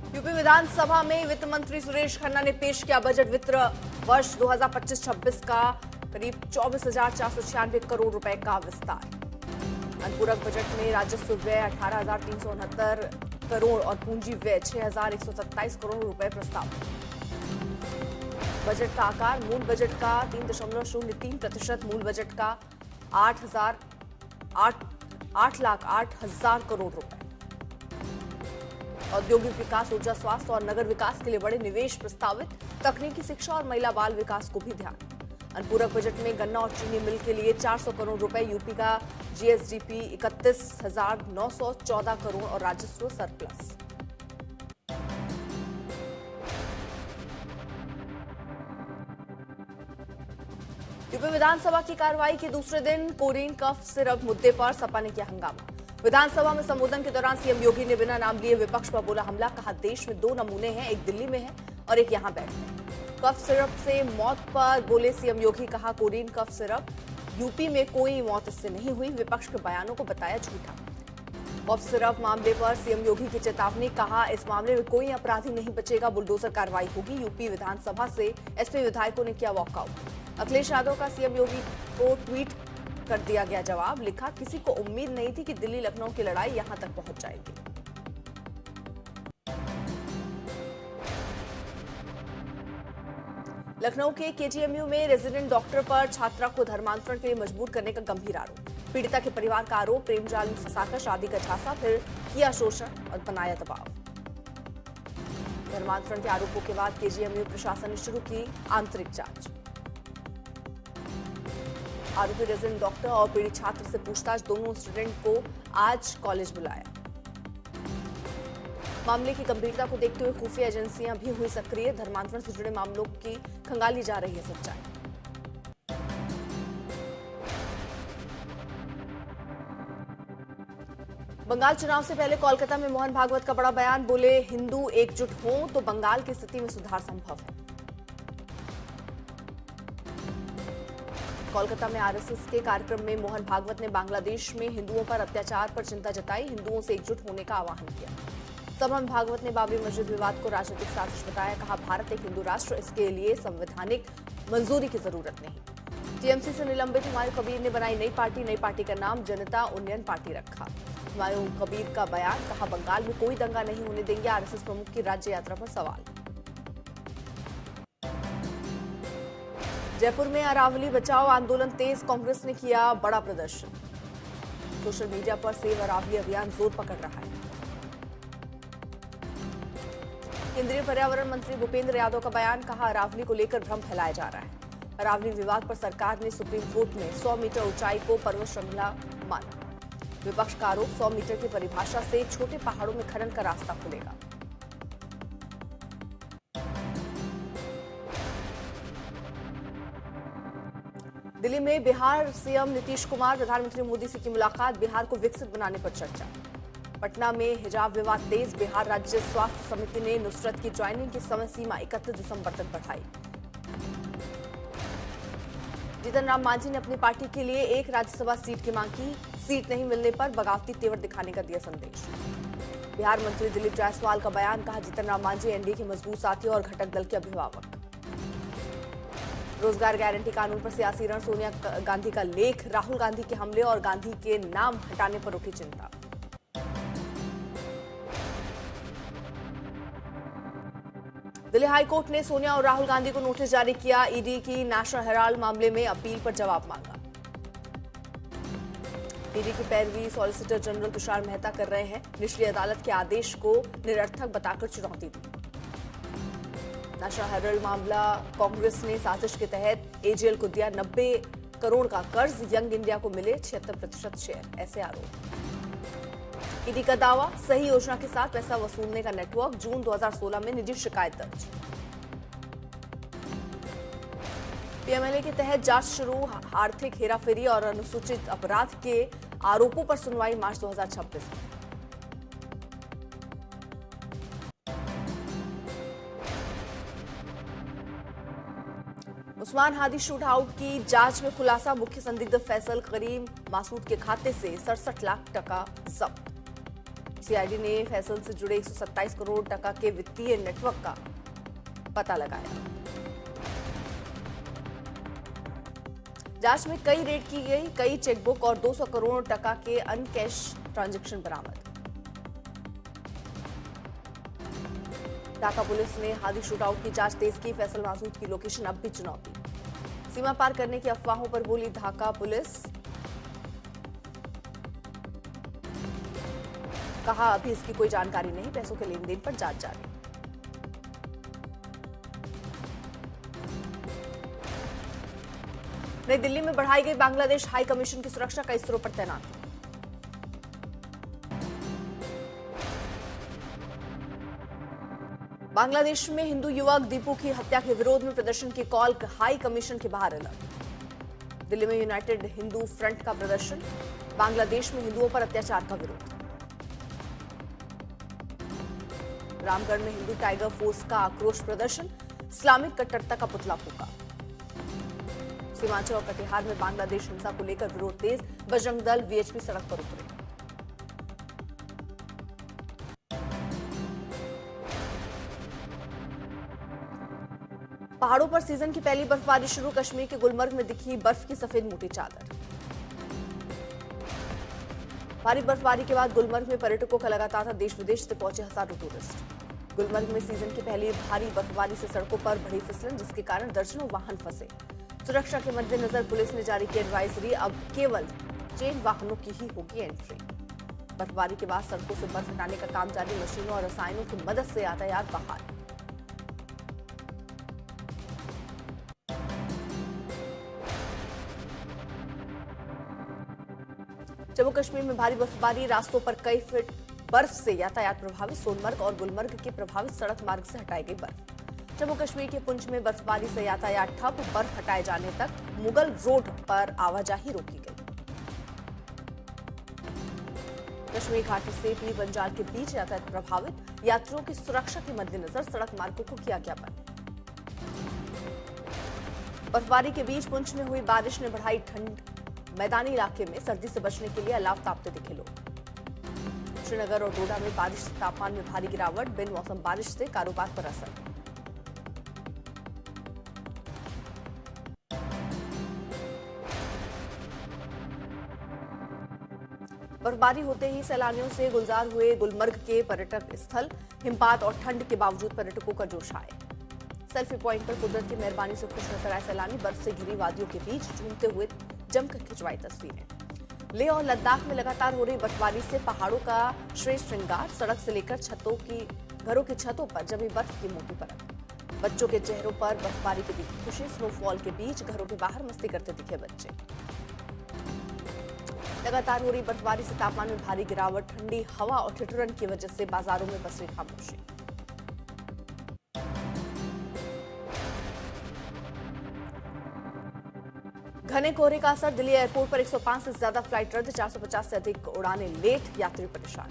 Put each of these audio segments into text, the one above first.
UP विधानसभा में वित्त मंत्री सुरेश खन्ना ने पेश किया बजट। वित्त वर्ष 2025-26 का करीब 24,496 करोड़ रुपए का विस्तार। अनुपूरक बजट में राजस्व व्यय 18,369 करोड़ और पूंजी व्यय 6,127 करोड़ रुपए प्रस्तावित। बजट का आकार मूल बजट का 3.03%, मूल बजट का 8,08,000 करोड़ रुपए। औद्योगिक विकास, ऊर्जा, स्वास्थ्य और नगर विकास के लिए बड़े निवेश प्रस्तावित। तकनीकी शिक्षा और महिला बाल विकास को भी ध्यान। अनुपूरक बजट में गन्ना और चीनी मिल के लिए 400 करोड़ रुपए। यूपी का जीएसडीपी 31,914 करोड़ और राजस्व सरप्लस। यूपी विधानसभा की कार्रवाई के दूसरे दिन कोरिन कफ सिरप मुद्दे पर सपा ने किया हंगामा। विधानसभा में संबोधन के दौरान सीएम योगी ने बिना नाम लिए विपक्ष पर बोला हमला। कहा देश में 2 नमूने हैं, एक दिल्ली में है और एक यहां बैठे हैं। कफ सिरप से मौत पर बोले सीएम योगी। कहा कोरिन कफ सिरप यूपी में कोई मौत इससे नहीं हुई। विपक्ष के बयानों को बताया झूठा। कफ सिरप मामले पर सीएम योगी की चेतावनी। कहा इस मामले में कोई अपराधी नहीं बचेगा, बुलडोजर कार्रवाई होगी। यूपी विधानसभा से एसपी विधायकों ने किया वॉकआउट। अखिलेश यादव का सीएम योगी को ट्वीट कर दिया गया जवाब। लिखा किसी को उम्मीद नहीं थी कि दिल्ली लखनऊ की लड़ाई यहां तक पहुंच जाएगी। लखनऊ के केजीएमयू में रेजिडेंट डॉक्टर पर छात्रा को धर्मांतरण के लिए मजबूर करने का गंभीर आरोप। पीड़िता के परिवार का आरोप प्रेम जाल में फंसाकर शादी का झांसा, फिर किया शोषण और बनाया दबाव। धर्मांतरण के आरोपों के बाद केजीएमयू प्रशासन ने शुरू की आंतरिक जांच। आरोपी रेजिडेंट डॉक्टर और पीड़ित छात्र से पूछताछ। दोनों स्टूडेंट को आज कॉलेज बुलाया। मामले की गंभीरता को देखते हुए खुफिया एजेंसियां भी हुई सक्रिय। धर्मांतरण से जुड़े मामलों की खंगाली जा रही है सच्चाई। बंगाल चुनाव से पहले कोलकाता में मोहन भागवत का बड़ा बयान। बोले हिंदू एकजुट हों तो बंगाल की स्थिति में सुधार संभव है। कोलकाता में आरएसएस के कार्यक्रम में मोहन भागवत ने बांग्लादेश में हिंदुओं पर अत्याचार पर चिंता जताई। हिंदुओं से एकजुट होने का आह्वान किया। सभा में भागवत ने बाबरी मस्जिद विवाद को राजनीतिक साजिश बताया। कहा भारत एक हिंदू राष्ट्र, इसके लिए संवैधानिक मंजूरी की जरूरत नहीं। टीएमसी से निलंबित हुमायूं कबीर ने बनाई नई पार्टी का नाम जनता उन्नयन पार्टी रखा। हुमायूं कबीर का बयान। कहा बंगाल में कोई दंगा नहीं होने देंगे। आरएसएस प्रमुख की राज्य यात्रा पर सवाल। जयपुर में अरावली बचाओ आंदोलन तेज। कांग्रेस ने किया बड़ा प्रदर्शन। सोशल मीडिया पर सेव अरावली अभियान जोर पकड़ रहा है। केंद्रीय पर्यावरण मंत्री भूपेंद्र यादव का बयान। कहा अरावली को लेकर भ्रम फैलाया जा रहा है। अरावली विवाद पर सरकार ने सुप्रीम कोर्ट में 100 मीटर ऊंचाई को पर्वत श्रृंखला माना। विपक्ष का आरोप 100 मीटर की परिभाषा से छोटे पहाड़ों में खनन का रास्ता खुलेगा। दिल्ली में बिहार सीएम नीतीश कुमार प्रधानमंत्री मोदी से की मुलाकात। बिहार को विकसित बनाने पर चर्चा। पटना में हिजाब विवाद तेज। बिहार राज्य स्वास्थ्य समिति ने नुसरत की ज्वाइनिंग की समय सीमा 31 दिसंबर तक बढ़ाई। जीतन राम मांझी ने अपनी पार्टी के लिए एक राज्यसभा सीट की मांग की। सीट नहीं मिलने पर बगावती तेवर दिखाने का दिया संदेश। बिहार मंत्री दिलीप जायसवाल का बयान। कहा जीतन राम मांझी एनडीए के मजबूत साथी और घटक दल के अभिभावक। रोजगार गारंटी कानून पर सियासी रण। सोनिया गांधी का लेख। राहुल गांधी के हमले और गांधी के नाम हटाने पर उठी चिंता। दिल्ली हाईकोर्ट ने सोनिया और राहुल गांधी को नोटिस जारी किया। ईडी की नेशनल हेराल्ड मामले में अपील पर जवाब मांगा। ईडी की पैरवी सॉलिसिटर जनरल तुषार मेहता कर रहे हैं। निचली अदालत के आदेश को निरर्थक बताकर चुनौती दी। नेशनल हेराल्ड मामला। कांग्रेस ने साजिश के तहत एजेएल को दिया 90 करोड़ का कर्ज। यंग इंडिया को मिले 76% शेयर, ऐसे आरोप। ईडी का दावा सही योजना के साथ पैसा वसूलने का नेटवर्क। जून 2016 में निजी शिकायत दर्ज। पीएमएलए के तहत जांच शुरू। आर्थिक हेराफेरी और अनुसूचित अपराध के आरोपों पर सुनवाई मार्च 2026 में। उस्मान हादी शूट आउट की जांच में खुलासा। मुख्य संदिग्ध फैसल करीम मासूद के खाते से 67 लाख टका जब्त। सीआईडी ने फैसल से जुड़े 127 करोड़ टका के वित्तीय नेटवर्क का पता लगाया। जांच में कई रेड की गई, कई चेकबुक और 200 करोड़ टका के अनकैश ट्रांजैक्शन बरामद। ढाका पुलिस ने हादी शूटआउट की जांच तेज की, फैसल मासूद की लोकेशन अब भी चुनौती। सीमा पार करने की अफवाहों पर बोली ढाका पुलिस, कहा अभी इसकी कोई जानकारी नहीं, पैसों के लेन देन पर जांच जारी। नई दिल्ली में बढ़ाई गई बांग्लादेश हाई कमीशन की सुरक्षा, कई स्तरों पर तैनाती। बांग्लादेश में हिंदू युवक दीपू की हत्या के विरोध में प्रदर्शन की कॉल, हाई कमीशन के बाहर अलर्ट। दिल्ली में यूनाइटेड हिंदू फ्रंट का प्रदर्शन, बांग्लादेश में हिंदुओं पर अत्याचार का विरोध। रामगढ़ में हिंदू टाइगर फोर्स का आक्रोश प्रदर्शन, इस्लामिक कट्टरता का पुतला फूका। सीमांचल और कटिहार में बांग्लादेश हिंसा को लेकर विरोध तेज, बजरंग दल वीएचपी सड़क पर उतरे। पहाड़ों पर सीजन की पहली बर्फबारी शुरू, कश्मीर के गुलमर्ग में दिखी बर्फ की सफेद मोटी चादर। भारी बर्फबारी के बाद गुलमर्ग में पर्यटकों का लगा तांता, देश विदेश से पहुंचे हजारों टूरिस्ट। गुलमर्ग में सीजन की पहली भारी बर्फबारी से सड़कों पर बढ़ी फिसलन, जिसके कारण दर्जनों वाहन फंसे। सुरक्षा के मद्देनजर पुलिस ने जारी की एडवाइजरी, अब केवल चेन वाहनों की ही होगी एंट्री। बर्फबारी के बाद सड़कों से बर्फ हटाने का काम जारी, मशीनों और रसायनों की मदद से यातायात बहाल। जम्मू कश्मीर में भारी बर्फबारी, रास्तों पर कई फीट बर्फ से यातायात प्रभावित, सोनमर्ग और गुलमर्ग के प्रभावित सड़क मार्ग से हटाई गई बर्फ। जम्मू कश्मीर के पुंछ में बर्फबारी से यातायात ठप, बर्फ हटाए जाने तक मुगल रोड पर आवाजाही रोकी गई। कश्मीर घाटी से पीर पंजाल के बीच यातायात प्रभावित, यात्रियों की सुरक्षा के मद्देनजर सड़क मार्गों को किया गया बंद। बर्फबारी के बीच पुंछ में हुई बारिश ने बढ़ाई ठंड, मैदानी इलाके में सर्दी से बचने के लिए अलाव तापते दिखे लोग। श्रीनगर और डोडा में बारिश से तापमान में भारी गिरावट, बिन मौसम बारिश से कारोबार पर असर। बर्फबारी होते ही सैलानियों से गुलजार हुए गुलमर्ग के पर्यटक स्थल, हिमपात और ठंड के बावजूद पर्यटकों का जोश आए। सेल्फी पॉइंट पर कुदरत की मेहरबानी से खुश नजर आए सैलानी, बर्फ से घिरी वादियों के बीच झूमते हुए जमकर खिंचवाई तस्वीरें। लेह और लद्दाख में लगातार हो रही बर्फबारी से पहाड़ों का श्रेष्ठ श्रृंगार, सड़क से लेकर घरों की छतों पर जमी बर्फ की मोटी परत। बच्चों के चेहरों पर बर्फबारी की दिखी खुशी, स्नोफॉल के बीच घरों के बाहर मस्ती करते दिखे बच्चे। लगातार हो रही बर्फबारी से तापमान में भारी गिरावट, ठंडी हवा और ठिठुरन की वजह से बाजारों में पसरी खामोशी। घने कोहरे का असर, दिल्ली एयरपोर्ट पर 105 से ज्यादा फ्लाइट रद्द, 450 से अधिक उड़ानें लेट, यात्री परेशान।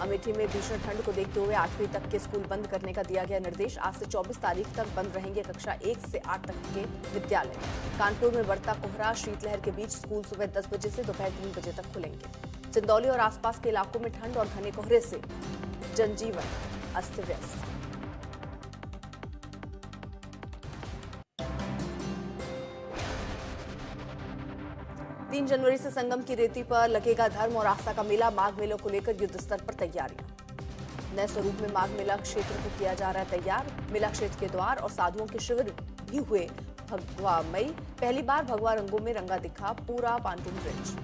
अमेठी में भीषण ठंड को देखते हुए 8वीं तक के स्कूल बंद करने का दिया गया निर्देश। आज से 24 तारीख तक बंद रहेंगे कक्षा 1 से 8 तक के विद्यालय। कानपुर में बढ़ता कोहरा, शीतलहर के बीच स्कूल सुबह 10 बजे से दोपहर 3 बजे तक खुलेंगे। चंदौली और आसपास के इलाकों में ठंड और घने कोहरे से जनजीवन अस्त व्यस्त। 3 जनवरी से संगम की रेती पर लगेगा धर्म और आस्था का मेला, माघ मेलों को लेकर युद्ध स्तर पर तैयारियां। नए स्वरूप में माघ मेला क्षेत्र को किया जा रहा है तैयार। मेला क्षेत्र के द्वार और साधुओं के शिविर भी हुए भगवा मई। पहली बार भगवा रंगों में रंगा दिखा पूरा पांटून ब्रिज।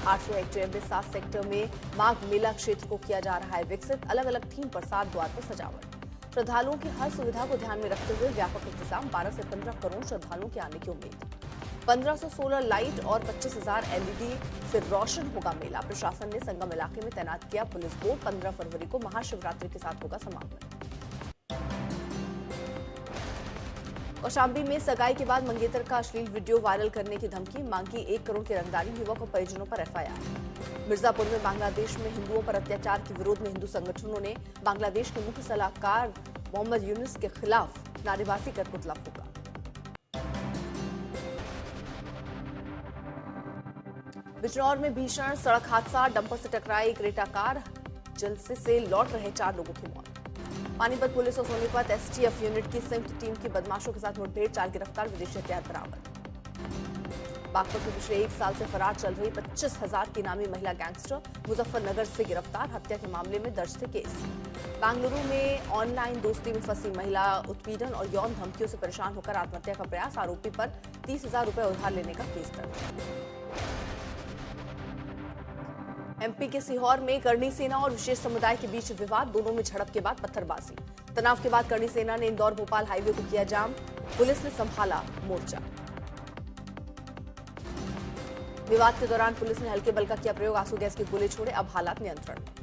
800 हेक्टेयर में 7 सेक्टर में माघ मेला क्षेत्र को किया जा रहा है विकसित। अलग अलग थीम पर 7 द्वार पर सजावट। श्रद्धालुओं की हर सुविधा को ध्यान में रखते हुए व्यापक इंतजाम। 12 से 15 करोड़ श्रद्धालुओं के आने की उम्मीद। 1500 सोलर लाइट और 25,000 एलईडी से रोशन होगा मेला। प्रशासन ने संगम इलाके में तैनात किया पुलिस बोर्ड। 15 फरवरी को महाशिवरात्रि के साथ होगा समापन। कौशाम्बी में सगाई के बाद मंगेतर का अश्लील वीडियो वायरल करने की धमकी, मांगी 1 करोड़ की रंगदारी। युवक और परिजनों पर एफआईआर। मिर्जापुर में बांग्लादेश में हिंदुओं पर अत्याचार के विरोध में हिंदू संगठनों ने बांग्लादेश के मुख्य सलाहकार मोहम्मद यूनुस के खिलाफ नारेबाजी कर पुतला फूका। बिजनौर में भीषण सड़क हादसा, डंपर से टकराई क्रेटा कार, जलसे से लौट रहे 4 लोगों की मौत। पानीपत पुलिस और सोनीपत एसटीएफ यूनिट की संयुक्त टीम की बदमाशों के साथ मुठभेड़, 4 गिरफ्तार, विदेशी हथियार बरामद। बागपत में पिछले 1 साल से फरार चल रही 25,000 की नामी महिला गैंगस्टर मुजफ्फरनगर से गिरफ्तार, हत्या के मामले में दर्ज थे केस। बेंगलुरु में ऑनलाइन दोस्ती में फंसी महिला उत्पीड़न और यौन धमकियों से परेशान होकर आत्महत्या का प्रयास, आरोपी पर 30,000 रुपए उधार लेने का केस दर्ज। एमपी के सीहोर में करणी सेना और विशेष समुदाय के बीच विवाद, दोनों में झड़प के बाद पत्थरबाजी। तनाव के बाद करणी सेना ने इंदौर भोपाल हाईवे को किया जाम, पुलिस ने संभाला मोर्चा। विवाद के दौरान पुलिस ने हल्के बल का किया प्रयोग, आंसू गैस के गोले छोड़े, अब हालात नियंत्रण में।